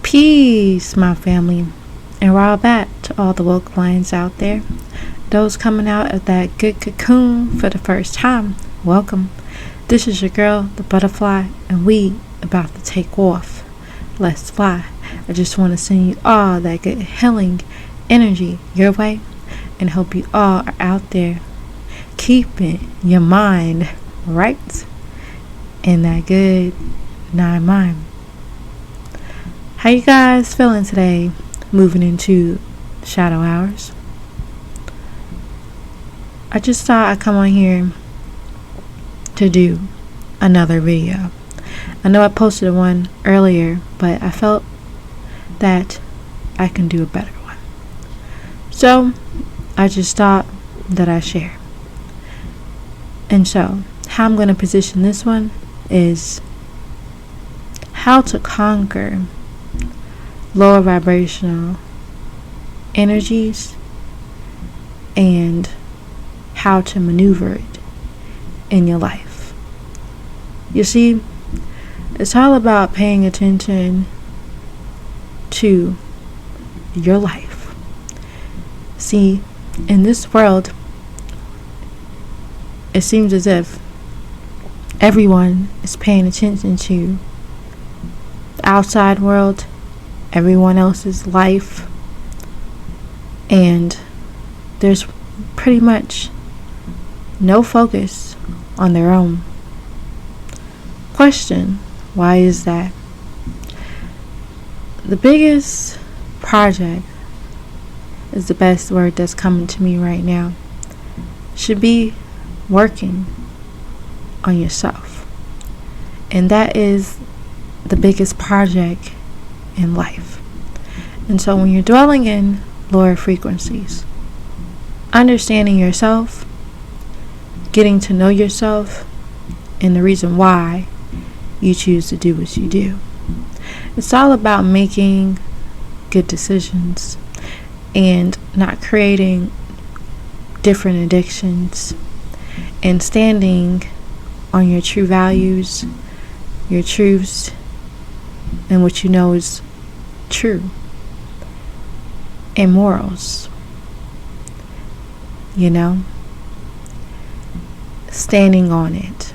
Peace, my family, and raw back to all the woke lions out there. Those coming out of that good cocoon for the first time, welcome. This is your girl, the butterfly, and we about to take off. Let's fly. I just want to send you all that good healing energy your way, and hope you all are out there keeping your mind right in that good nine mind. How you guys feeling today? Moving into shadow hours. I just thought I'd come on here to do another video. I know I posted one earlier, but I felt that I can do a better one. So I just thought that I share. And so how I'm going to position this one is how to conquer lower vibrational energies and how to maneuver it in your life. You see, it's all about paying attention to your life. See, in this world, it seems as if everyone is paying attention to the outside world, everyone else's life, and there's pretty much no focus on their own. Question, why is that? The biggest project is the best word that's coming to me right now. Should be working on yourself. And that is the biggest project in life. And so when you're dwelling in lower frequencies, understanding yourself, getting to know yourself, and the reason why you choose to do what you do. It's all about making good decisions and not creating different addictions, and standing on your true values, your truths, and what you know is true, and morals. You know, standing on it.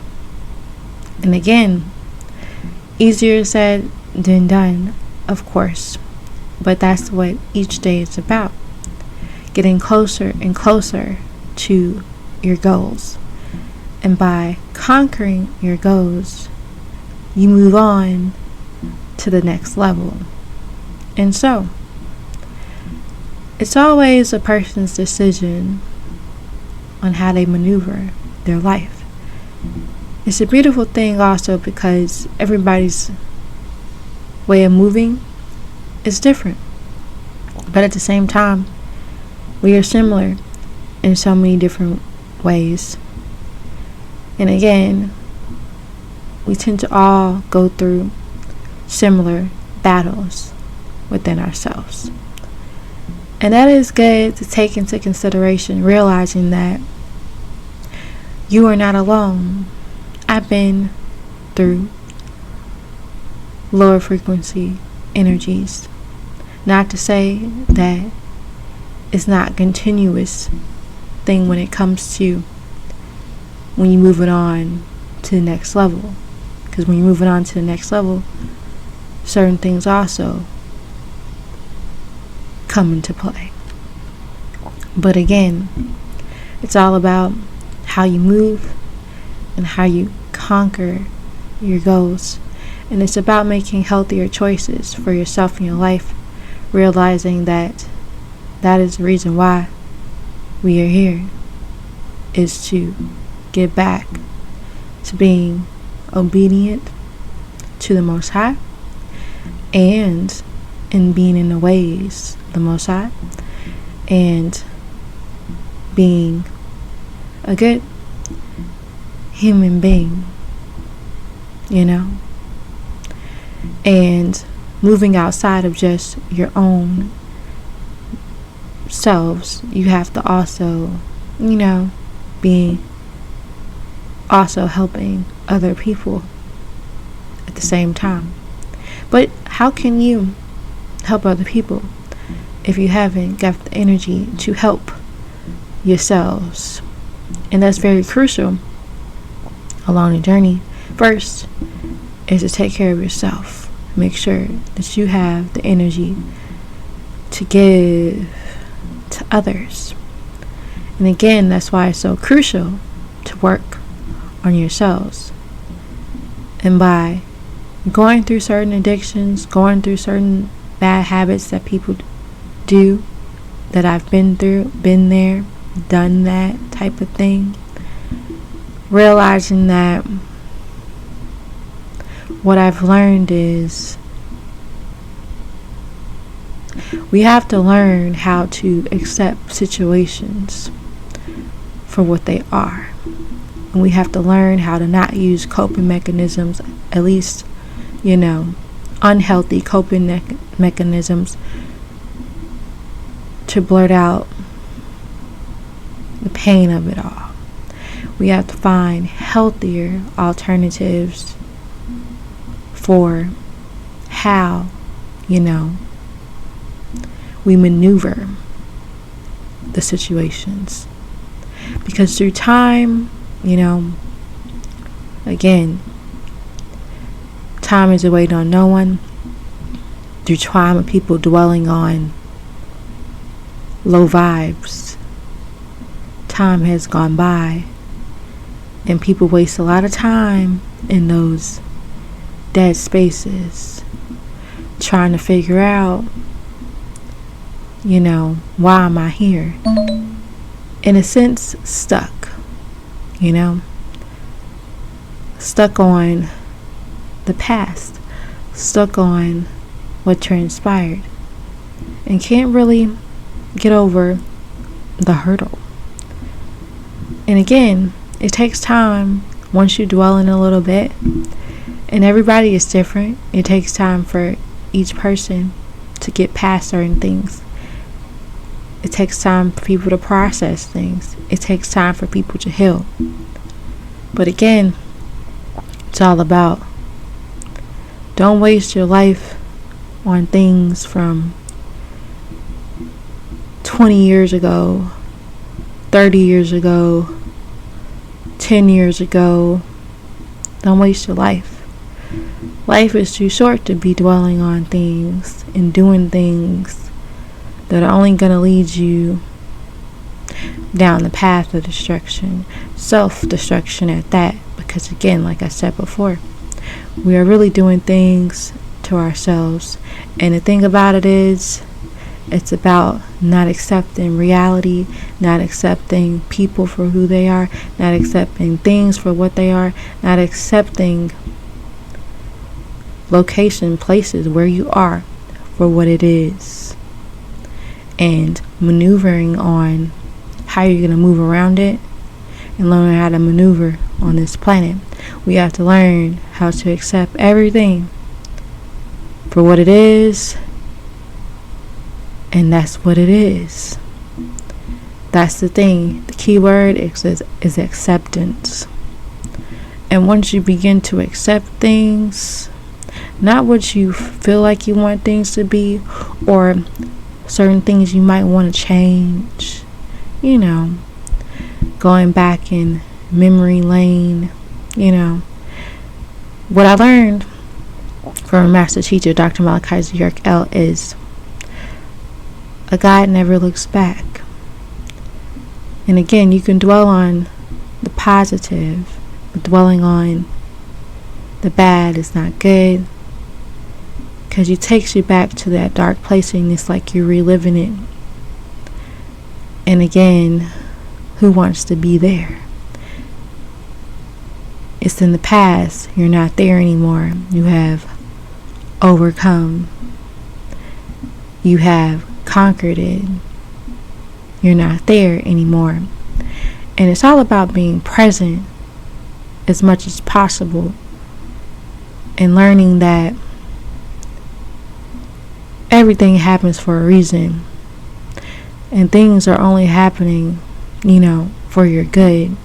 And again, easier said than done, of course, but that's what each day is about. Getting closer and closer to your goals. And by conquering your goals, you move on to the next level. And so, it's always a person's decision on how they maneuver their life. It's a beautiful thing also because everybody's way of moving is different. But at the same time, we are similar in so many different ways. And again, we tend to all go through similar battles within ourselves. And that is good to take into consideration, realizing that you are not alone. I've been through lower frequency energies. Not to say that it's not a continuous thing when it comes to when you're moving on to the next level. Because when you're moving on to the next level, certain things also come into play. But again, it's all about how you move and how you conquer your goals. And it's about making healthier choices for yourself in your life, realizing that that is the reason why we are here, is to get back to being obedient to the Most High, and in being in the ways of the Most High, and being a good human being, you know, and moving outside of just your own selves. You have to also, you know, be also helping other people at the same time. But how can you help other people if you haven't got the energy to help yourselves. And that's very crucial along the journey. First is to take care of yourself. Make sure that you have the energy to give to others. And again, that's why it's so crucial to work on yourselves. And by going through certain addictions, going through certain bad habits that people do, that I've been through, been there, done that type of thing, realizing that what I've learned is we have to learn how to accept situations for what they are. And we have to learn how to not use coping mechanisms, at least, unhealthy coping mechanisms, to blurt out the pain of it all. We have to find healthier alternatives for how, we maneuver the situations. Because through time, again, time is a wait on no one. Through time of people dwelling on low vibes, time has gone by, and people waste a lot of time in those dead spaces trying to figure out, why am I here? In a sense, stuck, stuck on the past, stuck on what transpired, and can't really get over the hurdle. And again, it takes time once you dwell in a little bit, and everybody is different. It takes time for each person to get past certain things. It takes time for people to process things. It takes time for people to heal. But again, it's all about, don't waste your life on things from 20 years ago, 30 years ago, 10 years ago. Don't waste your life. Life is too short to be dwelling on things and doing things that are only going to lead you down the path of destruction, self-destruction at that. Because again, like I said before, we are really doing things to ourselves. And the thing about it is, it's about not accepting reality, not accepting people for who they are, not accepting things for what they are, not accepting location, places where you are for what it is, and maneuvering on how you're going to move around it and learn how to maneuver on this planet. We have to learn how to accept everything for what it is, and that's what it is. That's the thing. The key word is acceptance. And once you begin to accept things, not what you feel like you want things to be, or certain things you might want to change, going back in memory lane, What I learned from a master teacher, Dr. Malachi is, a guide never looks back. And again, you can dwell on the positive, but dwelling on the bad is not good, because it takes you back to that dark place, and it's like you're reliving it. And again, who wants to be there? It's in the past. You're not there anymore. You have overcome. You have conquered it. You're not there anymore. And it's all about being present as much as possible, and learning that everything happens for a reason, and things are only happening, for your good.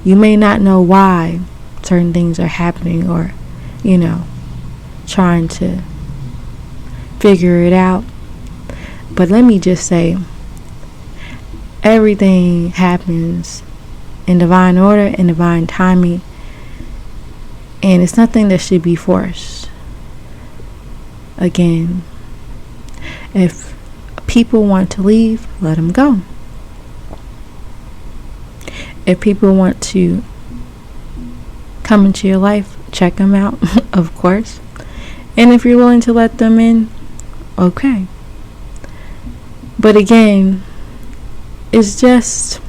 You may not know why certain things are happening, or, trying to figure it out. But let me just say, everything happens in divine order and divine timing, and it's nothing that should be forced. Again, if people want to leave, let them go. If people want to come into your life, check them out, of course. And if you're willing to let them in, okay. But again, it's just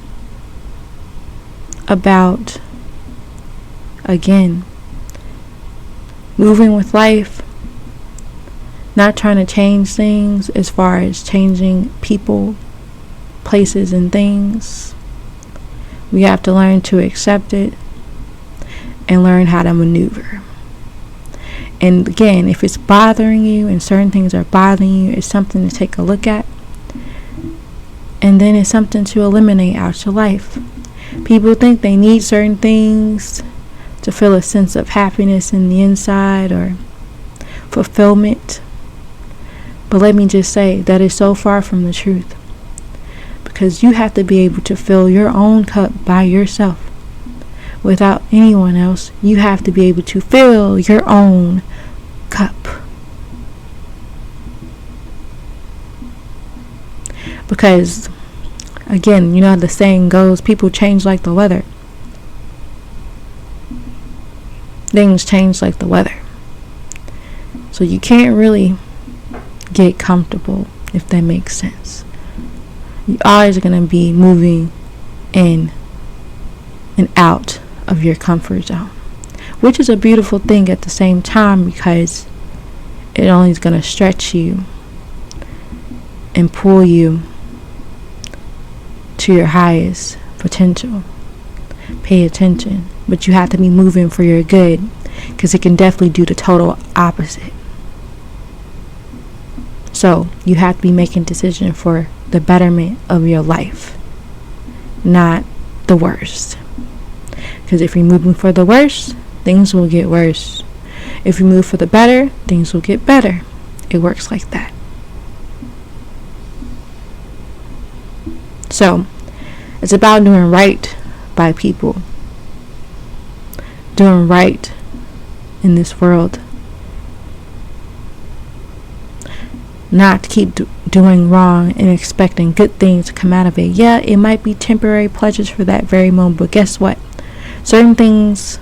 about, again, moving with life, not trying to change things as far as changing people, places, and things. We have to learn to accept it and learn how to maneuver. And again, if it's bothering you and certain things are bothering you, it's something to take a look at. And then it's something to eliminate out your life. People think they need certain things to feel a sense of happiness in the inside or fulfillment. But let me just say, that is so far from the truth. Because you have to be able to fill your own cup by yourself. Without anyone else, you have to be able to fill your own cup. Because, again, you know how the saying goes, people change like the weather. Things change like the weather. So you can't really get comfortable, if that makes sense. You always are going to be moving in and out of your comfort zone, which is a beautiful thing at the same time, because it only is going to stretch you and pull you to your highest potential. Pay attention, but you have to be moving for your good, because it can definitely do the total opposite. So you have to be making decisions for the betterment of your life, not the worst. Because if you're moving for the worst, things will get worse. If you move for the better, things will get better. It works like that. So it's about doing right by people, doing right in this world, not to keep doing wrong and expecting good things to come out of it. Yeah, it might be temporary pleasures for that very moment, but guess what? Certain things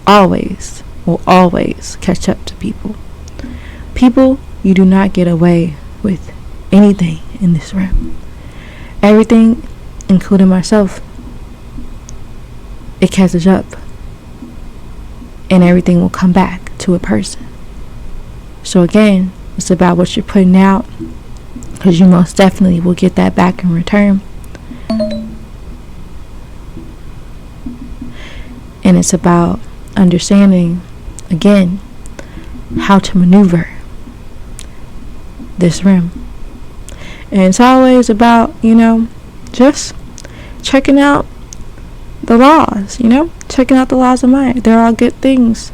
will always catch up to people. People, you do not get away with anything in this room. Everything, including myself, it catches up. And everything will come back to a person. So again, it's about what you're putting out, because you most definitely will get that back in return. And it's about understanding, again, how to maneuver this room. And it's always about, just checking out the laws, checking out the laws of mind. They're all good things.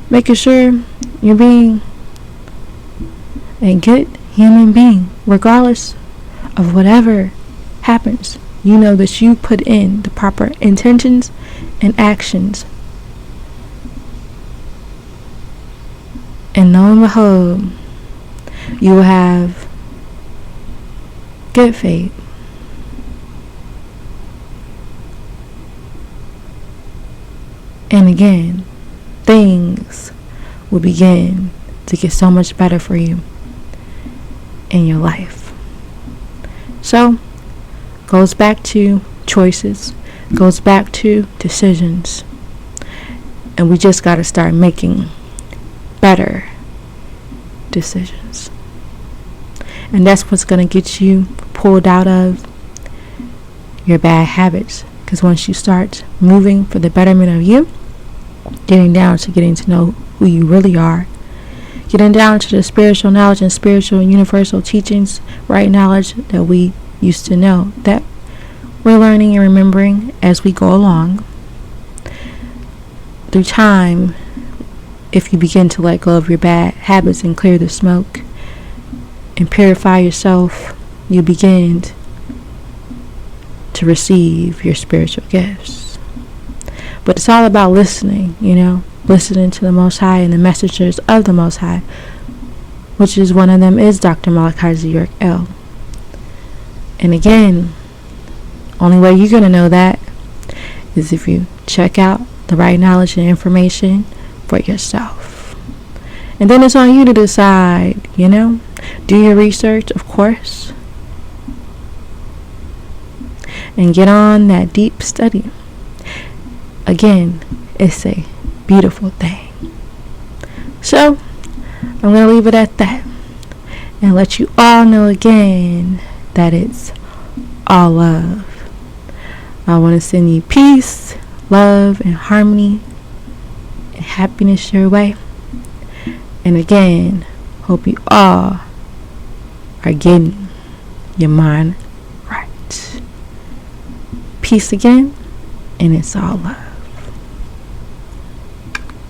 Making sure you're being a good human being, regardless of whatever happens. You know that you put in the proper intentions and actions. And lo and behold, you will have good fate. And again, things will begin to get so much better for you in your life. So, goes back to choices, goes back to decisions. And we just got to start making better decisions. And that's what's going to get you pulled out of your bad habits. Because once you start moving for the betterment of you, getting to know who you really are, getting down to the spiritual knowledge and spiritual and universal teachings, right knowledge that we used to know, that we're learning and remembering as we go along. Through time, if you begin to let go of your bad habits and clear the smoke, and purify yourself, you begin to receive your spiritual gifts. But it's all about listening, listening to the Most High and the messengers of the Most High, which is one of them is Dr. Malachi Z. L. And again, only way you're going to know that is if you check out the right knowledge and information for yourself. And then it's on you to decide, do your research, of course, and get on that deep study. Again, it's a beautiful thing. So, I'm going to leave it at that and let you all know again that it's all love. I want to send you peace, love, and harmony and happiness your way. And again, hope you all are getting your mind right. Peace again, and it's all love.